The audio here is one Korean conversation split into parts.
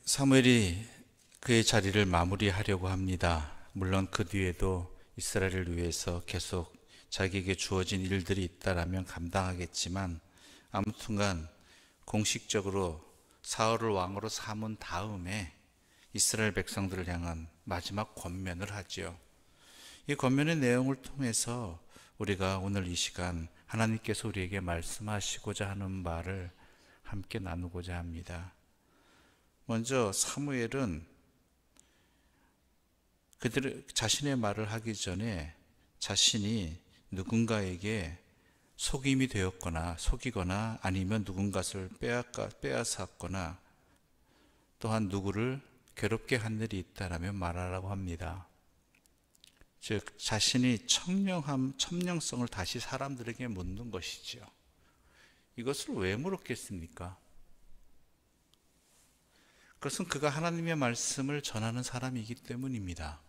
사무엘이 그의 자리를 마무리하려고 합니다. 물론 그 뒤에도 이스라엘을 위해서 계속 자기에게 주어진 일들이 있다라면 감당하겠지만, 아무튼간 공식적으로 사울을 왕으로 삼은 다음에 이스라엘 백성들을 향한 마지막 권면을 하지요. 이 권면의 내용을 통해서 우리가 오늘 이 시간 하나님께서 우리에게 말씀하시고자 하는 말을 함께 나누고자 합니다. 먼저 사무엘은 그들 자신의 말을 하기 전에 자신이 누군가에게 속임이 되었거나 속이거나 아니면 누군가를 빼앗았거나 또한 누구를 괴롭게 한 일이 있다라면 말하라고 합니다. 즉 자신이 청명성을 다시 사람들에게 묻는 것이지요. 이것을 왜 물었겠습니까? 그것은 그가 하나님의 말씀을 전하는 사람이기 때문입니다.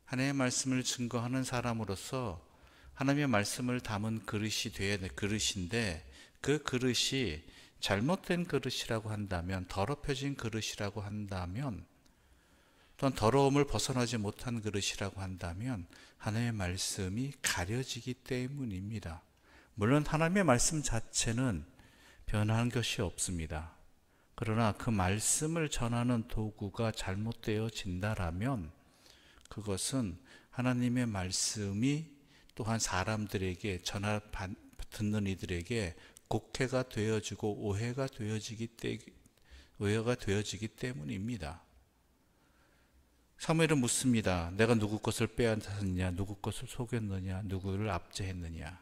하나님의 말씀을 증거하는 사람으로서 하나님의 말씀을 담은 그릇이 되어야 될 그릇인데, 그 그릇이 잘못된 그릇이라고 한다면, 더럽혀진 그릇이라고 한다면, 또한 더러움을 벗어나지 못한 그릇이라고 한다면 하나님의 말씀이 가려지기 때문입니다. 물론 하나님의 말씀 자체는 변한 것이 없습니다. 그러나 그 말씀을 전하는 도구가 잘못되어진다라면 그것은 하나님의 말씀이 또한 사람들에게 듣는 이들에게 곡해가 되어지고 오해가 되어지기 때문입니다. 사무엘은 묻습니다. 내가 누구 것을 빼앗았느냐, 누구 것을 속였느냐, 누구를 압제했느냐.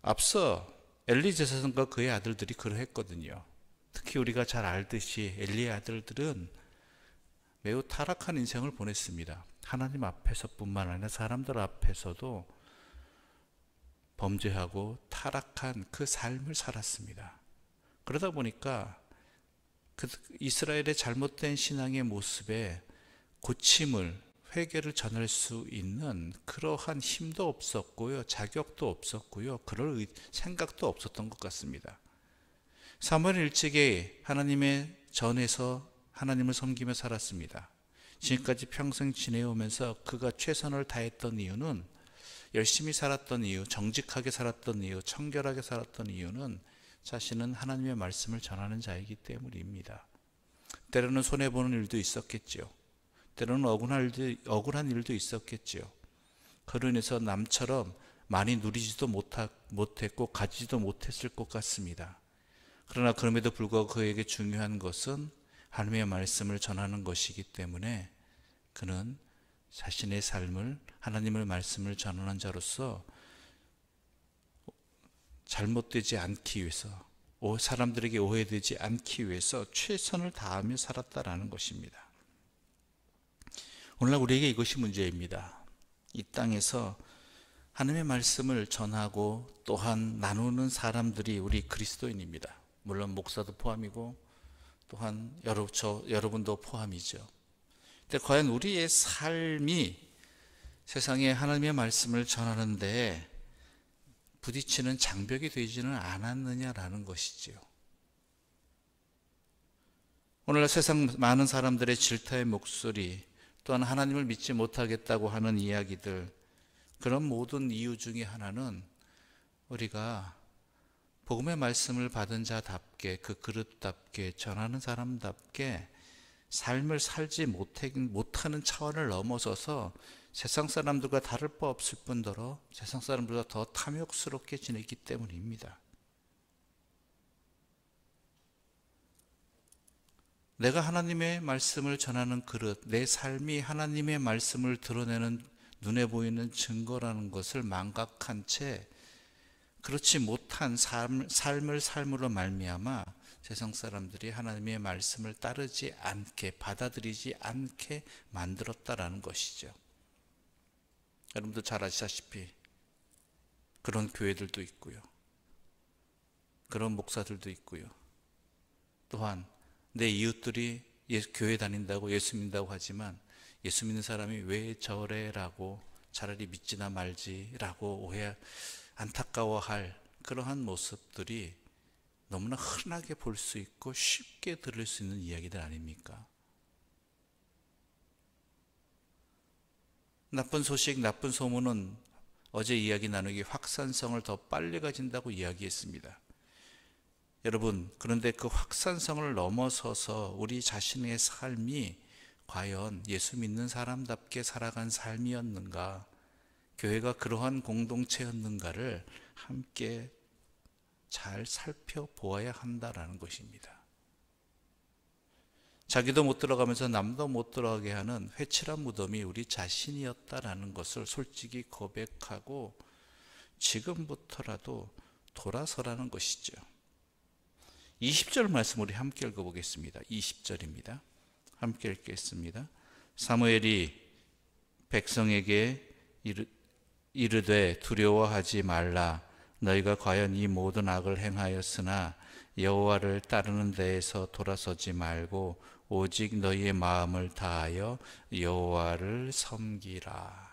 앞서 엘리 제사장과 그의 아들들이 그러했거든요. 특히 우리가 잘 알듯이 엘리의 아들들은 매우 타락한 인생을 보냈습니다. 하나님 앞에서뿐만 아니라 사람들 앞에서도 범죄하고 타락한 그 삶을 살았습니다. 그러다 보니까 그 이스라엘의 잘못된 신앙의 모습에 고침을, 회개를 전할 수 있는 그러한 힘도 없었고요, 자격도 없었고요, 그럴 생각도 없었던 것 같습니다. 사무엘 일찍이 하나님의 전에서 하나님을 섬기며 살았습니다. 지금까지 평생 지내오면서 그가 최선을 다했던 이유는, 열심히 살았던 이유, 정직하게 살았던 이유, 청결하게 살았던 이유는 자신은 하나님의 말씀을 전하는 자이기 때문입니다. 때로는 손해보는 일도 있었겠죠. 때로는 억울한 일도 있었겠죠. 그로 인해서 남처럼 많이 누리지도 못했고 가지지도 못했을 것 같습니다. 그러나 그럼에도 불구하고 그에게 중요한 것은 하나님의 말씀을 전하는 것이기 때문에 그는 자신의 삶을 하나님의 말씀을 전하는 자로서 잘못되지 않기 위해서, 사람들에게 오해되지 않기 위해서 최선을 다하며 살았다라는 것입니다. 오늘날 우리에게 이것이 문제입니다. 이 땅에서 하나님의 말씀을 전하고 또한 나누는 사람들이 우리 그리스도인입니다. 물론 목사도 포함이고 또한 여러분도 포함이죠. 근데 과연 우리의 삶이 세상에 하나님의 말씀을 전하는 데 부딪히는 장벽이 되지는 않았느냐라는 것이지요. 오늘날 세상 많은 사람들의 질타의 목소리, 또한 하나님을 믿지 못하겠다고 하는 이야기들, 그런 모든 이유 중에 하나는 우리가 복음의 말씀을 받은 자답게, 그 그릇답게, 전하는 사람답게 삶을 살지 못하는 차원을 넘어서서 세상 사람들과 다를 바 없을 뿐더러 세상 사람들보다 더 탐욕스럽게 지내기 때문입니다. 내가 하나님의 말씀을 전하는 그릇, 내 삶이 하나님의 말씀을 드러내는 눈에 보이는 증거라는 것을 망각한 채 그렇지 못한 삶을 삶으로 말미암아 세상 사람들이 하나님의 말씀을 따르지 않게, 받아들이지 않게 만들었다라는 것이죠. 여러분도 잘 아시다시피 그런 교회들도 있고요, 그런 목사들도 있고요, 또한 내 이웃들이 교회 다닌다고 예수 믿는다고 하지만 예수 믿는 사람이 왜 저래라고, 차라리 믿지나 말지라고 안타까워할 그러한 모습들이 너무나 흔하게 볼 수 있고 쉽게 들을 수 있는 이야기들 아닙니까? 나쁜 소식, 나쁜 소문은 어제 이야기 나누기 확산성을 더 빨리 가진다고 이야기했습니다. 여러분, 그런데 그 확산성을 넘어서서 우리 자신의 삶이 과연 예수 믿는 사람답게 살아간 삶이었는가, 교회가 그러한 공동체였는가를 함께 잘 살펴보아야 한다라는 것입니다. 자기도 못 들어가면서 남도 못 들어가게 하는 회칠한 무덤이 우리 자신이었다라는 것을 솔직히 고백하고 지금부터라도 돌아서라는 것이죠. 20절 말씀 우리 함께 읽어보겠습니다. 20절입니다. 함께 읽겠습니다. 사무엘이 백성에게 이르되 두려워하지 말라. 너희가 과연 이 모든 악을 행하였으나 여호와를 따르는 데에서 돌아서지 말고 오직 너희의 마음을 다하여 여호와를 섬기라.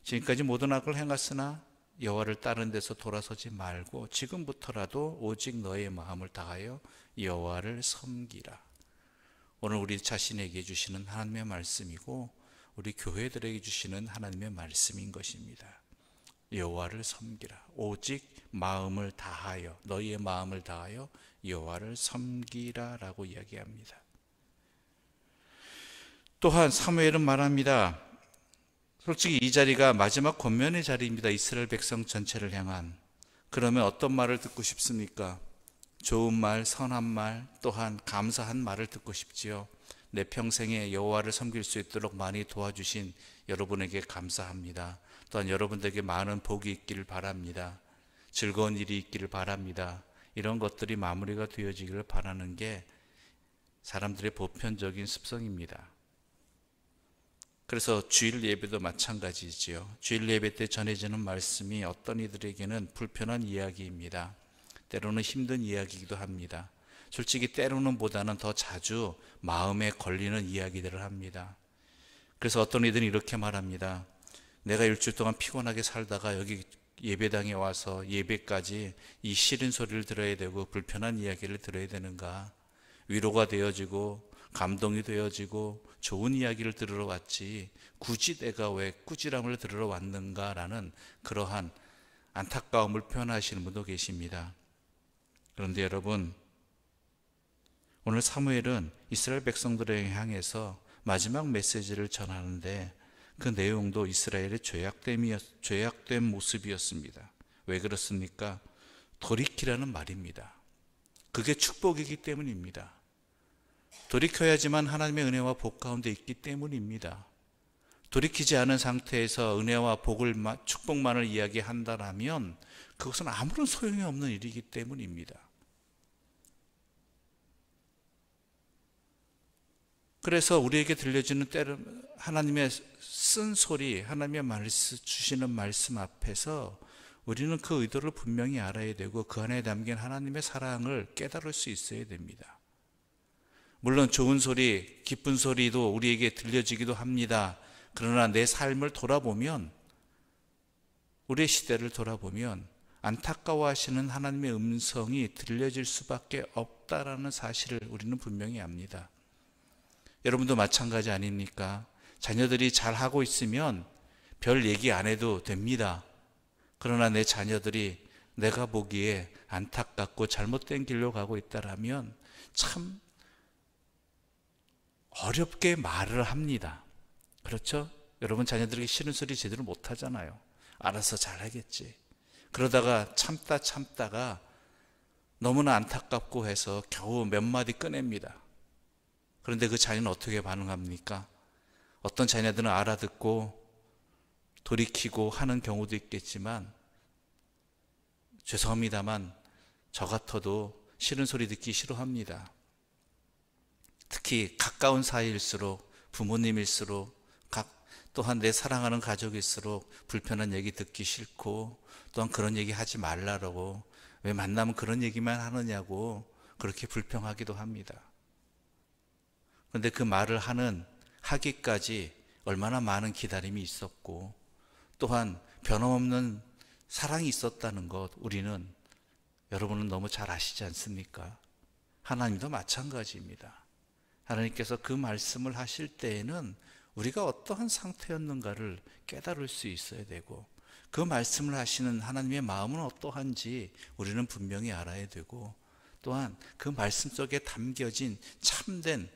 지금까지 모든 악을 행했으나 여호와를 따르는 데서 돌아서지 말고 지금부터라도 오직 너의 마음을 다하여 여호와를 섬기라. 오늘 우리 자신에게 주시는 하나님의 말씀이고 우리 교회들에게 주시는 하나님의 말씀인 것입니다. 여호와를 섬기라. 오직 마음을 다하여, 너희의 마음을 다하여 여호와를 섬기라라고 이야기합니다. 또한 사무엘은 말합니다. 솔직히 이 자리가 마지막 권면의 자리입니다. 이스라엘 백성 전체를 향한. 그러면 어떤 말을 듣고 싶습니까? 좋은 말, 선한 말, 또한 감사한 말을 듣고 싶지요. 내 평생에 여호와를 섬길 수 있도록 많이 도와주신 여러분에게 감사합니다. 또한 여러분들에게 많은 복이 있기를 바랍니다. 즐거운 일이 있기를 바랍니다. 이런 것들이 마무리가 되어지기를 바라는 게 사람들의 보편적인 습성입니다. 그래서 주일 예배도 마찬가지지요. 주일 예배 때 전해지는 말씀이 어떤 이들에게는 불편한 이야기입니다. 때로는 힘든 이야기이기도 합니다. 솔직히 때로는 보다는 더 자주 마음에 걸리는 이야기들을 합니다. 그래서 어떤 이들은 이렇게 말합니다. 내가 일주일 동안 피곤하게 살다가 여기 예배당에 와서 예배까지 이 싫은 소리를 들어야 되고 불편한 이야기를 들어야 되는가? 위로가 되어지고 감동이 되어지고 좋은 이야기를 들으러 왔지 굳이 내가 왜 꾸지람을 들으러 왔는가라는 그러한 안타까움을 표현하시는 분도 계십니다. 그런데 여러분, 오늘 사무엘은 이스라엘 백성들을 향해서 마지막 메시지를 전하는데 그 내용도 이스라엘의 죄악된 모습이었습니다. 왜 그렇습니까? 돌이키라는 말입니다. 그게 축복이기 때문입니다. 돌이켜야지만 하나님의 은혜와 복 가운데 있기 때문입니다. 돌이키지 않은 상태에서 은혜와 축복만을 이야기한다면 그것은 아무런 소용이 없는 일이기 때문입니다. 그래서 우리에게 들려지는 때는 하나님의 쓴소리, 하나님의 주시는 말씀 앞에서 우리는 그 의도를 분명히 알아야 되고 그 안에 담긴 하나님의 사랑을 깨달을 수 있어야 됩니다. 물론 좋은 소리, 기쁜 소리도 우리에게 들려지기도 합니다. 그러나 내 삶을 돌아보면, 우리의 시대를 돌아보면 안타까워하시는 하나님의 음성이 들려질 수밖에 없다라는 사실을 우리는 분명히 압니다. 여러분도 마찬가지 아닙니까? 자녀들이 잘하고 있으면 별 얘기 안 해도 됩니다. 그러나 내 자녀들이 내가 보기에 안타깝고 잘못된 길로 가고 있다라면 참 어렵게 말을 합니다. 그렇죠? 여러분 자녀들에게 싫은 소리 제대로 못 하잖아요. 알아서 잘하겠지. 그러다가 참다가 너무나 안타깝고 해서 겨우 몇 마디 꺼냅니다. 그런데 그 자녀는 어떻게 반응합니까? 어떤 자녀들은 알아듣고 돌이키고 하는 경우도 있겠지만 죄송합니다만 저 같아도 싫은 소리 듣기 싫어합니다. 특히 가까운 사이일수록, 부모님일수록, 또한 내 사랑하는 가족일수록 불편한 얘기 듣기 싫고, 또한 그런 얘기 하지 말라고, 왜 만나면 그런 얘기만 하느냐고 그렇게 불평하기도 합니다. 그런데 그 말을 하기까지 얼마나 많은 기다림이 있었고, 또한 변함없는 사랑이 있었다는 것, 우리는 여러분은 너무 잘 아시지 않습니까? 하나님도 마찬가지입니다. 하나님께서 그 말씀을 하실 때에는 우리가 어떠한 상태였는가를 깨달을 수 있어야 되고, 그 말씀을 하시는 하나님의 마음은 어떠한지 우리는 분명히 알아야 되고, 또한 그 말씀 속에 담겨진 참된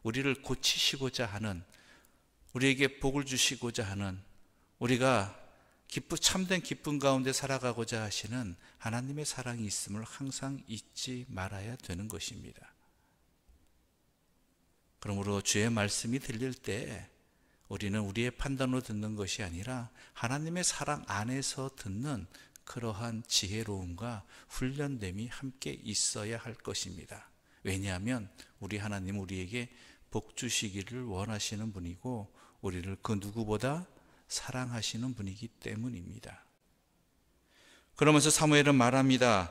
우리를 고치시고자 하는, 우리에게 복을 주시고자 하는, 우리가 참된 기쁨 가운데 살아가고자 하시는 하나님의 사랑이 있음을 항상 잊지 말아야 되는 것입니다. 그러므로 주의 말씀이 들릴 때 우리는 우리의 판단으로 듣는 것이 아니라 하나님의 사랑 안에서 듣는 그러한 지혜로움과 훈련됨이 함께 있어야 할 것입니다. 왜냐하면 우리 하나님은 우리에게 복 주시기를 원하시는 분이고, 우리를 그 누구보다 사랑하시는 분이기 때문입니다. 그러면서 사무엘은 말합니다.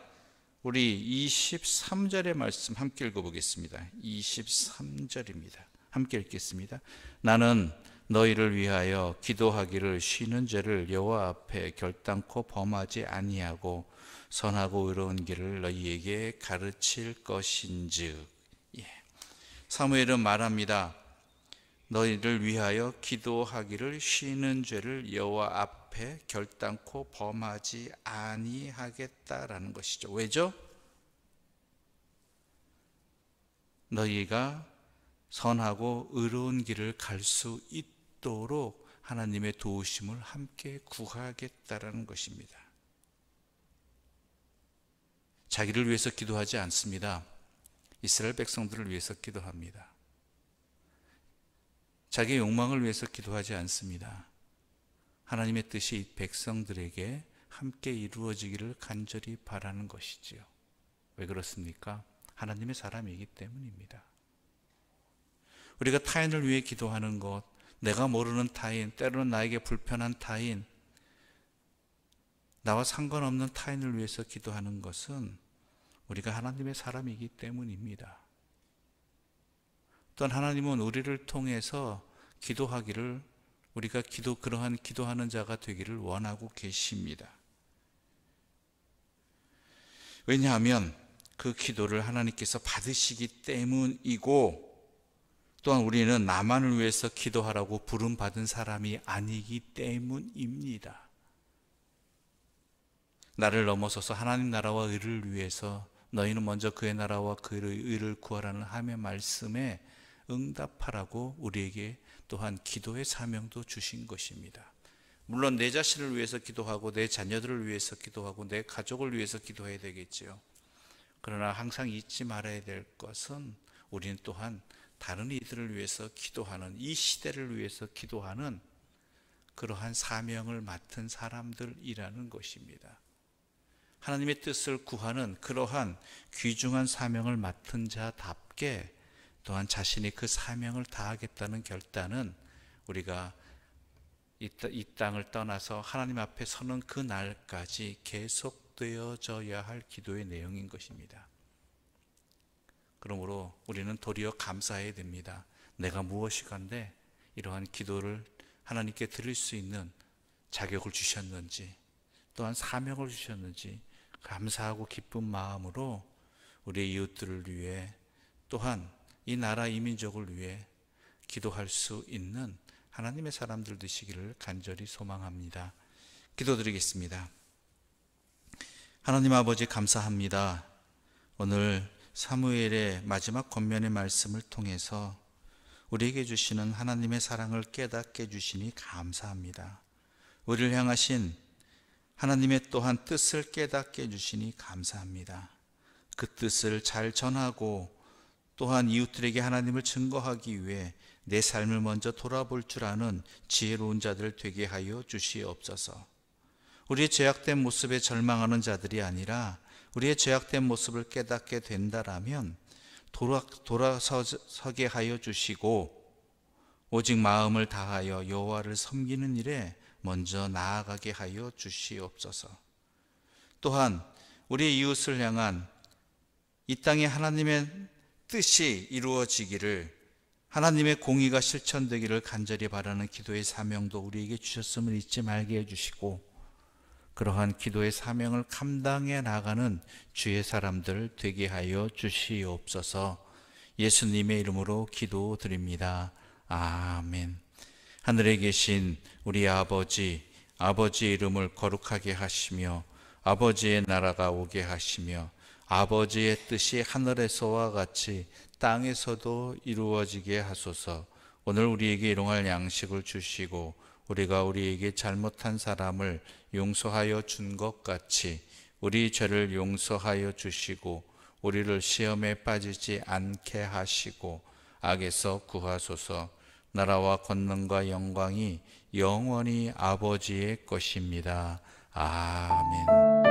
우리 23절의 말씀 함께 읽어보겠습니다. 23절입니다. 함께 읽겠습니다. 나는 너희를 위하여 기도하기를 쉬는 죄를 여호와 앞에 결단코 범하지 아니하고 선하고 의로운 길을 너희에게 가르칠 것인즉. 사무엘은 말합니다. 너희를 위하여 기도하기를 쉬는 죄를 여호와 앞에 결단코 범하지 아니하겠다라는 것이죠. 왜죠? 너희가 선하고 의로운 길을 갈 수 있도록 하나님의 도우심을 함께 구하겠다라는 것입니다. 자기를 위해서 기도하지 않습니다. 이스라엘 백성들을 위해서 기도합니다. 자기의 욕망을 위해서 기도하지 않습니다. 하나님의 뜻이 이 백성들에게 함께 이루어지기를 간절히 바라는 것이지요. 왜 그렇습니까? 하나님의 사람이기 때문입니다. 우리가 타인을 위해 기도하는 것, 내가 모르는 타인, 때로는 나에게 불편한 타인, 나와 상관없는 타인을 위해서 기도하는 것은 우리가 하나님의 사람이기 때문입니다. 또한 하나님은 우리를 통해서 기도하기를, 우리가 그러한 기도하는 자가 되기를 원하고 계십니다. 왜냐하면 그 기도를 하나님께서 받으시기 때문이고, 또한 우리는 나만을 위해서 기도하라고 부름받은 사람이 아니기 때문입니다. 나를 넘어서서 하나님 나라와 의를 위해서 너희는 먼저 그의 나라와 그의 의를 구하라는 하나님의 말씀에 응답하라고 우리에게 또한 기도의 사명도 주신 것입니다. 물론 내 자신을 위해서 기도하고 내 자녀들을 위해서 기도하고 내 가족을 위해서 기도해야 되겠지요. 그러나 항상 잊지 말아야 될 것은 우리는 또한 다른 이들을 위해서 기도하는, 이 시대를 위해서 기도하는 그러한 사명을 맡은 사람들이라는 것입니다. 하나님의 뜻을 구하는 그러한 귀중한 사명을 맡은 자답게 또한 자신이 그 사명을 다하겠다는 결단은 우리가 이 땅을 떠나서 하나님 앞에 서는 그 날까지 계속되어져야 할 기도의 내용인 것입니다. 그러므로 우리는 도리어 감사해야 됩니다. 내가 무엇이간데 이러한 기도를 하나님께 드릴 수 있는 자격을 주셨는지, 또한 사명을 주셨는지 감사하고 기쁜 마음으로 우리의 이웃들을 위해, 또한 이 나라 이 민족을 위해 기도할 수 있는 하나님의 사람들 되시기를 간절히 소망합니다. 기도드리겠습니다. 하나님 아버지 감사합니다. 오늘 사무엘의 마지막 권면의 말씀을 통해서 우리에게 주시는 하나님의 사랑을 깨닫게 해주시니 감사합니다. 우리를 향하신 하나님의 또한 뜻을 깨닫게 해주시니 감사합니다. 그 뜻을 잘 전하고 또한 이웃들에게 하나님을 증거하기 위해 내 삶을 먼저 돌아볼 줄 아는 지혜로운 자들 되게 하여 주시옵소서. 우리의 죄악된 모습에 절망하는 자들이 아니라 우리의 죄악된 모습을 깨닫게 된다라면 돌아서게 하여 주시고 오직 마음을 다하여 여호와를 섬기는 일에 먼저 나아가게 하여 주시옵소서. 또한 우리의 이웃을 향한 이 땅에 하나님의 뜻이 이루어지기를, 하나님의 공의가 실천되기를 간절히 바라는 기도의 사명도 우리에게 주셨음을 잊지 말게 해주시고, 그러한 기도의 사명을 감당해 나가는 주의 사람들 되게 하여 주시옵소서. 예수님의 이름으로 기도드립니다. 아멘. 하늘에 계신 우리 아버지, 아버지의 이름을 거룩하게 하시며 아버지의 나라가 오게 하시며 아버지의 뜻이 하늘에서와 같이 땅에서도 이루어지게 하소서. 오늘 우리에게 일용할 양식을 주시고 우리가 우리에게 잘못한 사람을 용서하여 준 것 같이 우리 죄를 용서하여 주시고 우리를 시험에 빠지지 않게 하시고 악에서 구하소서. 나라와 권능과 영광이 영원히 아버지의 것입니다. 아멘.